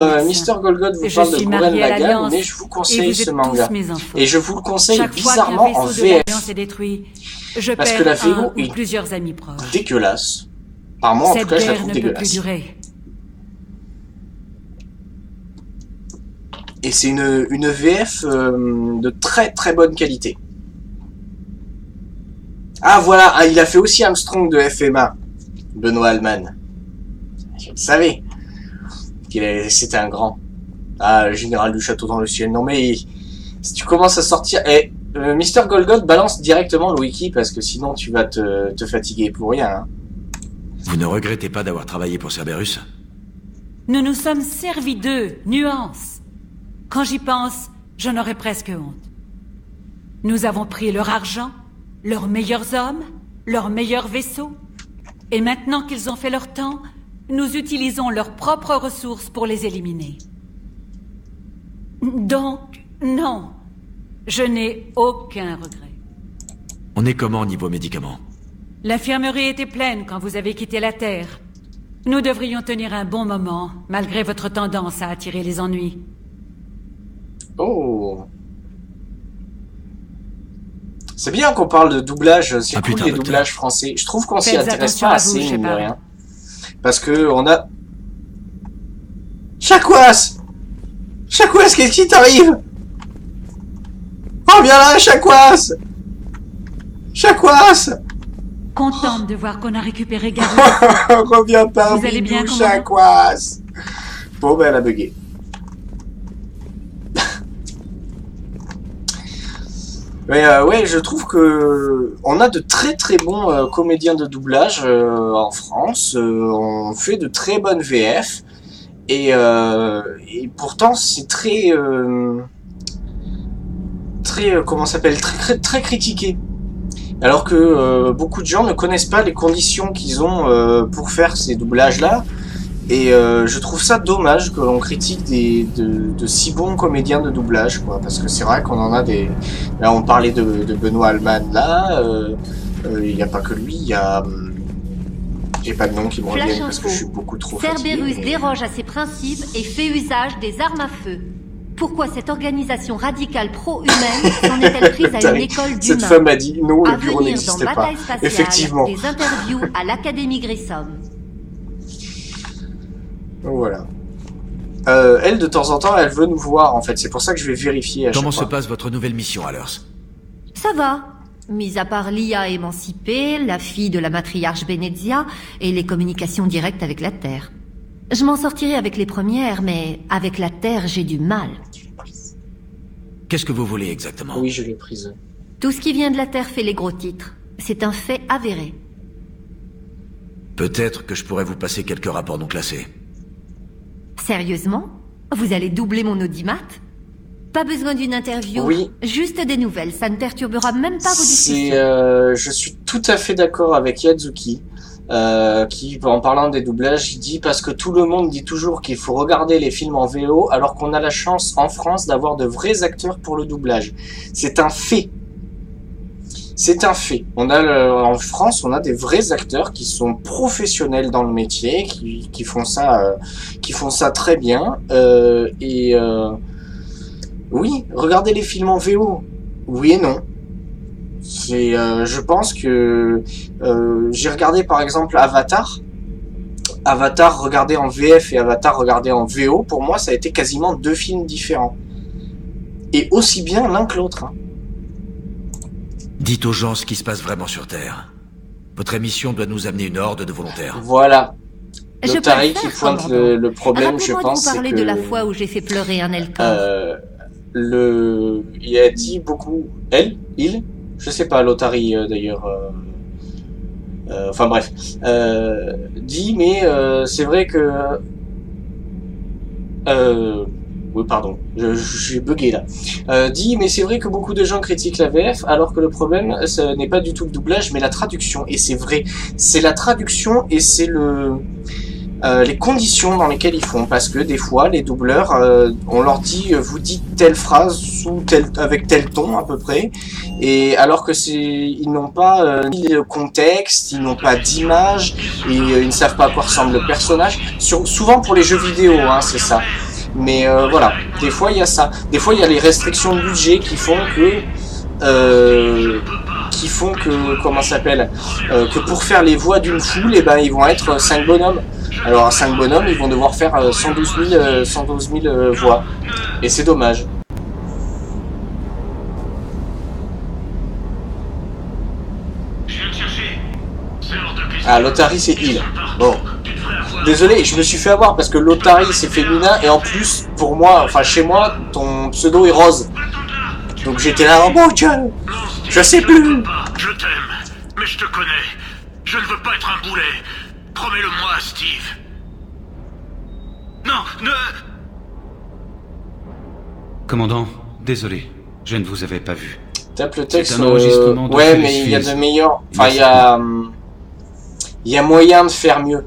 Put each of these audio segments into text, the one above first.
Mister Golgot vous parle de Gurren Lagann, mais je vous conseille ce manga. Et je vous le conseille bizarrement en VF. Parce que la VO est dégueulasse. Par moi, en tout cas, je la trouve dégueulasse. Et c'est une VF de très très bonne qualité. Ah voilà, ah, il a fait aussi Armstrong de FMA, Benoît Alman. Je le savais. C'était un grand. Ah, le général du château dans le ciel. Non mais, si tu commences à sortir... Mister Golgot balance directement le wiki, parce que sinon tu vas te fatiguer pour rien. Hein. Vous ne regrettez pas d'avoir travaillé pour Cerberus? Nous nous sommes servis d'eux, nuance. Quand j'y pense, j'en aurais presque honte. Nous avons pris leur argent, leurs meilleurs hommes, leurs meilleurs vaisseaux. Et maintenant qu'ils ont fait leur temps, nous utilisons leurs propres ressources pour les éliminer. Donc, non. Je n'ai aucun regret. On est comment niveau médicaments? L'infirmerie était pleine quand vous avez quitté la Terre. Nous devrions tenir un bon moment, malgré votre tendance à attirer les ennuis. Oh. C'est bien qu'on parle de doublage, c'est cool les doublages français. Je trouve qu'on s'y intéresse pas assez, mine de rien. Parce que on a... Chakwas, qu'est-ce qui t'arrive? Oh, viens là, Chakwas! Contente de voir qu'on a récupéré Garou. Reviens parmi nous, Chakwas! Bon, ben, elle a bugué. Mais ouais, je trouve que on a de très très bons comédiens de doublage en France. On fait de très bonnes VF et pourtant c'est très comment ça s'appelle, très critiqué. Alors que beaucoup de gens ne connaissent pas les conditions qu'ils ont pour faire ces doublages là. Et je trouve ça dommage que l'on critique de si bons comédiens de doublage, quoi, parce que c'est vrai qu'on en a des... Là, on parlait de Benoît Alman, là, il n'y a pas que lui, il y a... J'ai pas de nom qui me reviennent parce que je suis beaucoup trop fatigué. Cerberus déroge à ses principes et fait usage des armes à feu. Pourquoi cette organisation radicale pro-humaine s'en est-elle prise à une école d'humains? Cette femme a dit non, le bureau n'existait pas. Effectivement. Des interviews à l'Académie Grissom. Voilà. Elle, de temps en temps, elle veut nous voir, en fait. C'est pour ça que je vais vérifier à chaque fois. Comment se passe votre nouvelle mission, à l'heure? Ça va. Mis à part l'IA émancipée, la fille de la matriarche Benezia et les communications directes avec la Terre. Je m'en sortirai avec les premières, mais avec la Terre, j'ai du mal. Qu'est-ce que vous voulez exactement? Oui, je l'ai prise. Tout ce qui vient de la Terre fait les gros titres. C'est un fait avéré. Peut-être que je pourrais vous passer quelques rapports non classés. Sérieusement? Vous allez doubler mon audimat? Pas besoin d'une interview, oui. Juste des nouvelles, ça ne perturbera même pas vos discussions. Je suis tout à fait d'accord avec Yazuki, qui, en parlant des doublages, il dit parce que tout le monde dit toujours qu'il faut regarder les films en VO, alors qu'on a la chance en France d'avoir de vrais acteurs pour le doublage. C'est un fait. C'est un fait. En France, on a des vrais acteurs qui sont professionnels dans le métier, qui font ça très bien. Oui, regardez les films en VO. Oui et non. Je pense que j'ai regardé par exemple Avatar. Avatar regardé en VF et Avatar regardé en VO. Pour moi, ça a été quasiment deux films différents. Et aussi bien l'un que l'autre. Hein. Dites aux gens ce qui se passe vraiment sur Terre. Votre émission doit nous amener une horde de volontaires. Voilà. Lotari qui pointe le problème, je pense, c'est que... de la fois où j'ai fait pleurer un Elcor. Il a dit beaucoup... Il je sais pas, Lotari, d'ailleurs... enfin bref. Dit, mais c'est vrai que... oui, pardon, j'ai bugué là. Dit, mais c'est vrai que beaucoup de gens critiquent la VF, alors que le problème, ce n'est pas du tout le doublage, mais la traduction. Et c'est vrai, c'est la traduction et c'est les conditions dans lesquelles ils font. Parce que des fois, les doubleurs, on leur dit, vous dites telle phrase avec tel ton à peu près, et alors que ils n'ont pas ni le contexte, ils n'ont pas d'image, et ils ne savent pas à quoi ressemble le personnage. Souvent pour les jeux vidéo, hein, c'est ça. voilà, des fois il y a ça. Des fois il y a les restrictions de budget qui font que comment ça s'appelle, que pour faire les voix d'une foule, et ben ils vont être 5 bonhommes. Alors 5 bonhommes, ils vont devoir faire 112 000 voix. Et c'est dommage. Ah, Lotari c'est il. Bon. Désolé, je me suis fait avoir parce que Lotari c'est féminin et en plus, pour moi, enfin chez moi, ton pseudo est rose. Donc j'étais là, oh mon Dieu, je sais plus. Je t'aime, mais je te connais. Je ne veux pas être un boulet. Promets-le-moi, Steve. Non, ne... Commandant, désolé, je ne vous avais pas vu. Tape le texte. C'est un enregistrement de ouais, Phyllis mais il y a Fields. de meilleurs. Enfin, il y a moyen de faire mieux.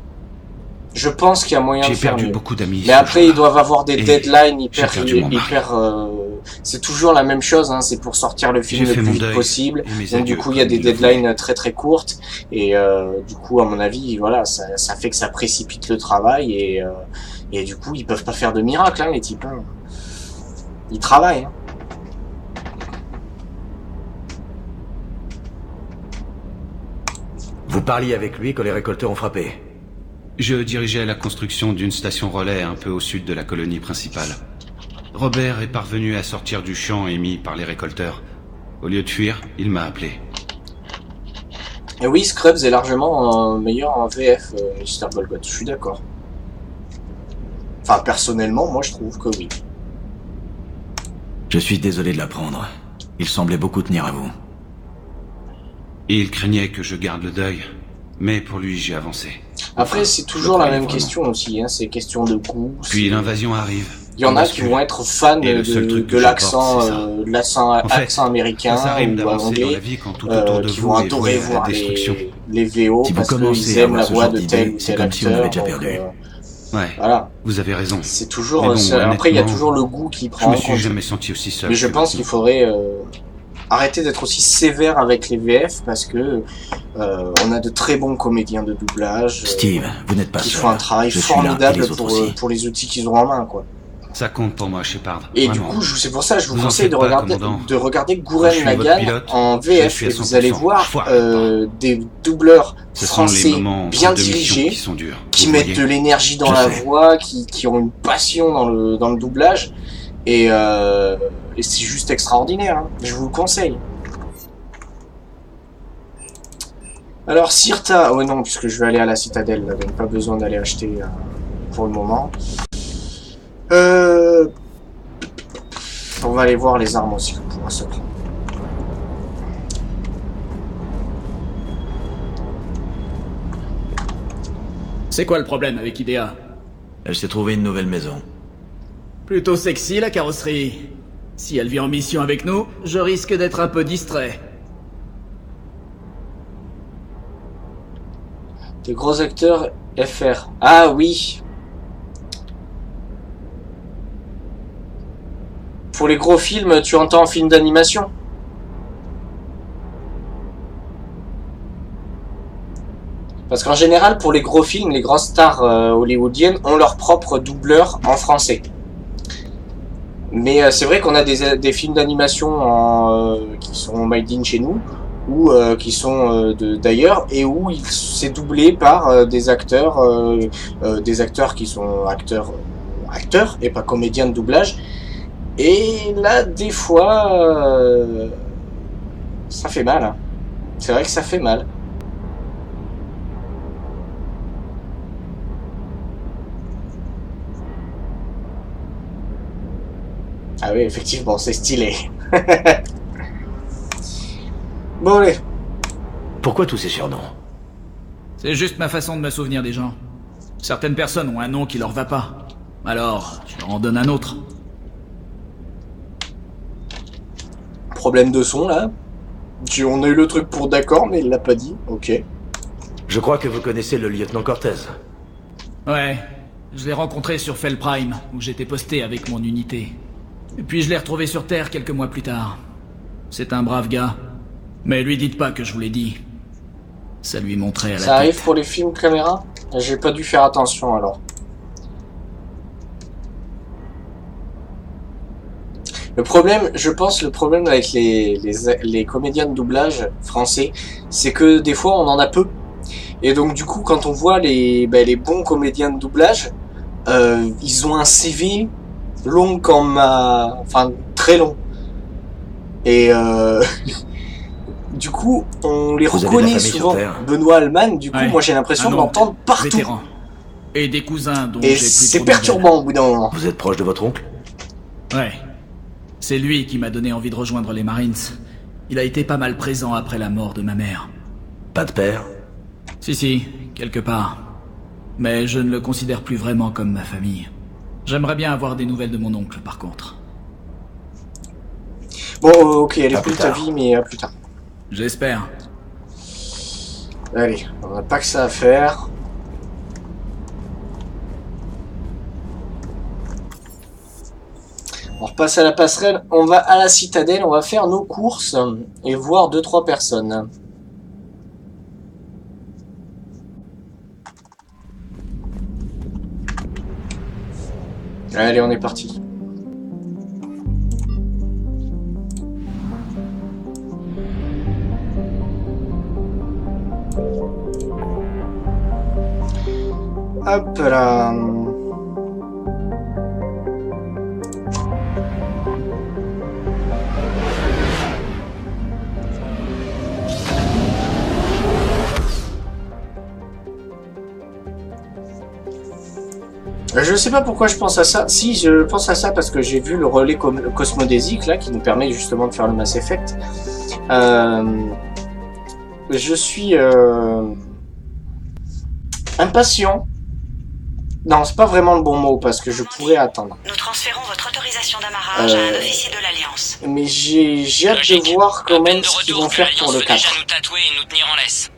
Je pense qu'il y a moyen de J'ai faire perdu mieux. beaucoup d'amis. Mais après, ils doivent avoir des deadlines j'ai perdu mon mari. c'est toujours la même chose, hein, c'est pour sortir le film J'ai le fait plus mon vite deuil possible. et mes Donc du adieux, coup, il y a des comme il le deadlines très très courtes. Et du coup, à mon avis, voilà, ça fait que ça précipite le travail. Et du coup, ils peuvent pas faire de miracle, hein, les types. Hein. Ils travaillent. Hein. Vous parliez avec lui quand les récolteurs ont frappé. Je dirigeais la construction d'une station relais un peu au sud de la colonie principale. Robert est parvenu à sortir du champ émis par les récolteurs. Au lieu de fuir, il m'a appelé. Et oui, Scrubs est largement meilleur en VF, Mr. Golgot, je suis d'accord. Enfin, personnellement, moi je trouve que oui. Je suis désolé de l'apprendre. Il semblait beaucoup tenir à vous. Il craignait que je garde le deuil, mais pour lui j'ai avancé. Après, c'est toujours la même vraiment. question aussi, hein, c'est question de goût. Puis l'invasion arrive. Il y en a qui vont être fans Et le seul truc que de j'apporte, c'est ça. l'accent En fait, accent américain ça arrive ou d'avancer dans la anglais, vie quand tout autour de qui vous vont est adorer voué à la voir destruction. les VO Si vous parce qu'ils commencez à aiment la avoir ce voix genre de tel d'idée, ou c'est tel comme si on avait acteur. déjà Donc, perdu. Ouais, voilà, vous avez raison. c'est toujours. Mais bon, Après, il y a honnêtement, toujours le goût qui Je prend me en suis compte. jamais senti aussi seul. Mais je que pense qu'il maintenant. faudrait arrêter d'être aussi sévère avec les VF parce que on a de très bons comédiens de doublage Steve, vous n'êtes pas qui seul. font un travail Je suis là, et formidable les autres aussi. pour les outils qu'ils ont en main, quoi. Ça compte pour moi, Shepard. Et Vraiment. du coup, c'est pour ça que je vous Vous en conseille faites pas, de commandant. regarder Quand je Gurren suis votre Lagann pilote, en je VF suis et à vous allez 100%. voir Foirez des doubleurs Ce sont les français moments bien de mission dirigés qui sont durs. qui vous mettent voyez. de l'énergie dans Je la sais. voix, qui ont une passion dans le doublage et c'est juste extraordinaire. Hein. Je vous le conseille. Alors Sirta, oh non, puisque je vais aller à la citadelle, là, donc pas besoin d'aller acheter pour le moment. On va aller voir les armes aussi qu'on pourra se prendre. C'est quoi le problème avec Idea? Elle s'est trouvée une nouvelle maison. Plutôt sexy la carrosserie. Si elle vient en mission avec nous, je risque d'être un peu distrait. Des gros acteurs FR. Ah oui. Pour les gros films, tu entends film d'animation? Parce qu'en général, pour les gros films, les grosses stars hollywoodiennes ont leur propre doubleur en français. Mais c'est vrai qu'on a des films d'animation qui sont made in chez nous, ou qui sont d'ailleurs, et où c'est doublé par des acteurs qui sont acteurs et pas comédiens de doublage. Et là, des fois, ça fait mal. Hein. C'est vrai que ça fait mal. Ah oui, effectivement, c'est stylé. Bon, allez. Pourquoi tous ces surnoms? C'est juste ma façon de me souvenir des gens. Certaines personnes ont un nom qui leur va pas. Alors, je leur en donne un autre. Problème de son, là. On a eu le truc pour d'accord, mais il l'a pas dit. Ok. Je crois que vous connaissez le lieutenant Cortez. Ouais, je l'ai rencontré sur Fell Prime, où j'étais posté avec mon unité. Et puis je l'ai retrouvé sur Terre quelques mois plus tard. C'est un brave gars. Mais lui dites pas que je vous l'ai dit. Ça lui montrait à la Ça tête. arrive pour les films caméra? J'ai pas dû faire attention, alors. Le problème, je pense, le problème avec les comédiens de doublage français, c'est que des fois on en a peu. Et donc du coup, quand on voit les bons comédiens de doublage, ils ont un CV long comme enfin très long. Et du coup, on les Vous avez de la reconnaît famille souvent. sur Terre. Benoît Alman, du coup, Ouais. moi j'ai l'impression Un de oncle, l'entendre partout. vétéran. Et des cousins dont Et j'ai plus c'est trop de perturbant au bout d'un moment. Vous êtes proche de votre oncle? nouvelles. Ouais. C'est lui qui m'a donné envie de rejoindre les Marines. Il a été pas mal présent après la mort de ma mère. Pas de père? Si, quelque part. Mais je ne le considère plus vraiment comme ma famille. J'aimerais bien avoir des nouvelles de mon oncle, par contre. Bon, ok, elle est À plus plus ta tard. vie, mais à plus tard. J'espère. Allez, on n'a pas que ça à faire. On repasse à la passerelle, on va à la citadelle, on va faire nos courses et voir 2-3 personnes. Allez, on est parti. Hop là. Je sais pas pourquoi je pense à ça. Si, je pense à ça parce que j'ai vu le relais cosmodésique là qui nous permet justement de faire le Mass Effect. Je suis impatient. Non, c'est pas vraiment le bon mot parce que je pourrais attendre. Nous transférons votre autorisation d'amarrage à un officier de l'Alliance. Mais j'ai hâte Logique. de voir quand À peine même de ce qu'ils retour vont que faire pour l'Alliance le veut 4. déjà nous tatouer et nous tenir en laisse.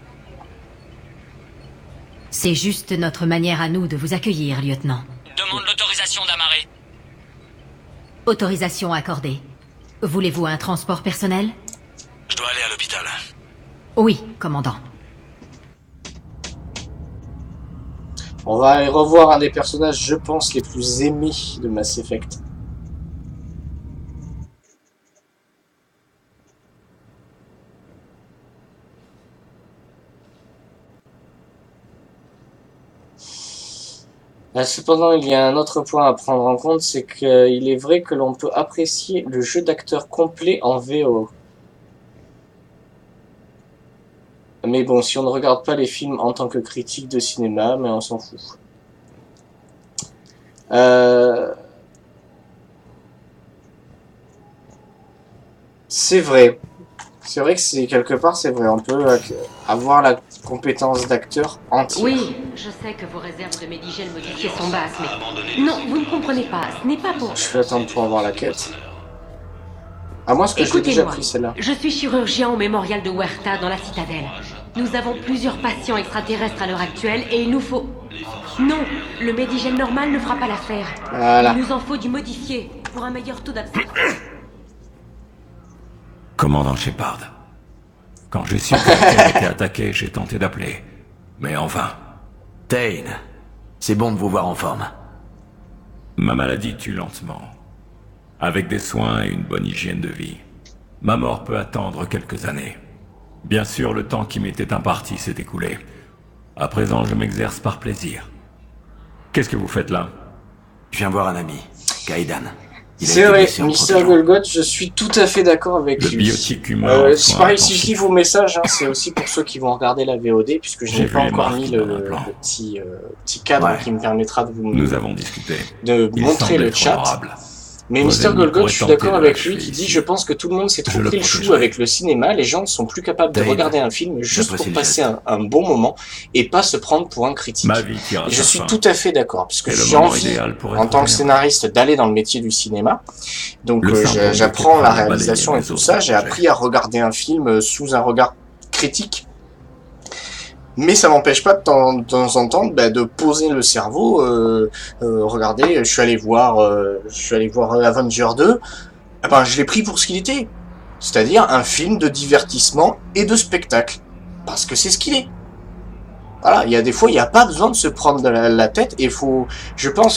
C'est juste notre manière à nous de vous accueillir, lieutenant. Demande l'autorisation d'amarrer. Autorisation accordée. Voulez-vous un transport personnel? Je dois aller à l'hôpital. Oui, commandant. On va aller revoir un des personnages, je pense, les plus aimés de Mass Effect. Cependant, il y a un autre point à prendre en compte, c'est qu'il est vrai que l'on peut apprécier le jeu d'acteur complet en VO. Mais bon, si on ne regarde pas les films en tant que critique de cinéma, mais on s'en fout. C'est vrai. C'est vrai que c'est quelque part, c'est vrai. On peut avoir la compétence d'acteur entière. Oui, je sais que vos réserves de médigel modifiées sont basses, mais... Non, vous ne comprenez pas, ce n'est pas pour... Je vais attendre pour avoir la quête. À moins que je l'ai déjà Écoutez-moi, pris celle-là. je suis chirurgien au mémorial de Huerta dans la citadelle. Nous avons plusieurs patients extraterrestres à l'heure actuelle et il nous faut... Non, le médigel normal ne fera pas l'affaire. Voilà. Il nous en faut du modifié pour un meilleur taux d'absorption. Commandant Shepard. Quand j'ai su que a été attaqué, j'ai tenté d'appeler. Mais en vain. Tain, c'est bon de vous voir en forme. Ma maladie tue lentement. Avec des soins et une bonne hygiène de vie. Ma mort peut attendre quelques années. Bien sûr, le temps qui m'était imparti s'est écoulé. À présent, je m'exerce par plaisir. Qu'est-ce que vous faites là? Je viens voir un ami, Kaidan. Il a C'est été vrai, blessé en Mister protégeant. Golgoth, je suis tout à fait d'accord avec Le lui. biotique humain. en C'est soins pareil, si je intensifs. lis vos messages, hein, c'est aussi pour ceux qui vont regarder la VOD, puisque je J'ai n'ai pas vu les encore marques mis dans le l'implant. petit cadre Ouais. qui me permettra de vous Nous avons discuté. de Il montrer semble le être chat. honorable. Mais Vos Mister ennemis Golgoth, pourraient je suis tenter d'accord de avec l'achever lui qui dit ici. je pense que tout le monde s'est trop Je le pris le chou protégerai. avec le cinéma, les gens ne sont plus capables de Dave, regarder un film juste j'apprécie pour le passer geste. un bon moment et pas se prendre pour un critique. Ma vie tire à Et je sa suis fin. tout à fait d'accord, puisque Et le j'ai moment envie, idéal pour en être tant que bien. scénariste, d'aller dans le métier du cinéma. Donc Le syndrome de j'apprends la Kepler a réalisation et balayé tout mes ça. autres J'ai projets. appris à regarder un film sous un regard critique. Mais ça m'empêche pas de temps en temps de poser le cerveau. Regardez, je suis allé voir Avenger 2. Eh ben, je l'ai pris pour ce qu'il était. C'est-à-dire un film de divertissement et de spectacle. Parce que c'est ce qu'il est. Voilà, il y a des fois, il n'y a pas besoin de se prendre de la tête et je pense